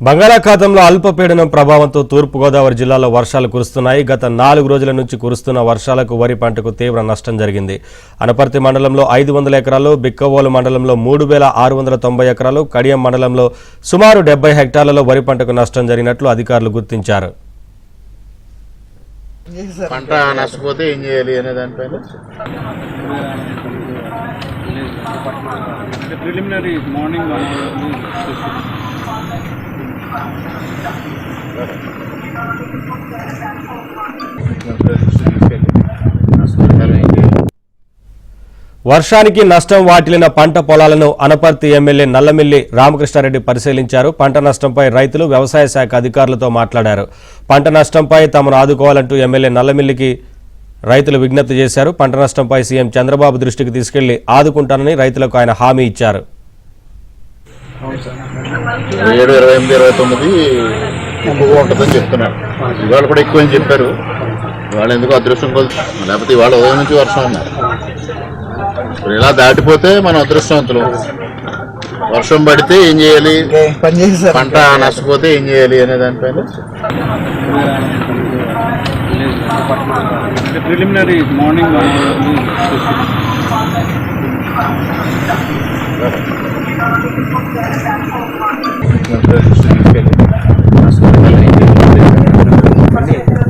బంగాళాఖాతంలో అల్పపీడనం ప్రభావంతో తూర్పుగోదావరి జిల్లాలో వర్షాలు కురుస్తున్నాయి. గత 4 రోజుల నుంచి కురుస్తున్న వర్షాలకు వరి పంటకు తీవ్ర నష్టం జరిగింది. అనపర్తి మండలంలో 500 ఎకరాలు, బిక్కవోలు మండలంలో 3690 ఎకరాలు, కడియం మండలంలో సుమారు 70 హెక్టార్లలో వరి పంటకు నష్టం జరిగినట్లు అధికారులు గుర్తించారు. పంట నష్టపోతే ఏం చేయాలి అనే దానిపైన ప్రిలిమినరీ మార్నింగ్ వర్షానికి నష్టం వాటిల్లిన పంట పొలాలను అనపర్తి ఎమ్మెల్యే నల్లమిల్లి రామకృష్ణారెడ్డి పరిశీలించారు. పంట నష్టంపై రైతులు, వ్యవసాయ శాఖ అధికారులతో మాట్లాడారు. పంట నష్టంపై తమను ఆదుకోవాలంటూ ఎమ్మెల్యే నల్లమిల్లికి రైతులు విజ్ఞప్తి చేశారు. పంట నష్టంపై సీఎం చంద్రబాబు దృష్టికి తీసుకెళ్లి ఆదుకుంటానని రైతులకు ఆయన హామీ ఇచ్చారు. 7, 28, 29 ఎక్కువగా ఉంటుందని చెప్తున్నారు. ఇవాళ కూడా ఎక్కువ అని చెప్పారు. ఇవాళ ఎందుకు అదృష్టం కొద్ది, లేకపోతే ఇవాళ ఉదయం నుంచి వర్షం ఉన్నారు. ఇలా దాటిపోతే మనం అదృష్టవంతులు. వర్షం పడితే ఏం చేయాలి, పంట నష్టపోతే ఏం చేయాలి అనే దానిపైన ప్రిలిమినరీ మార్నింగ్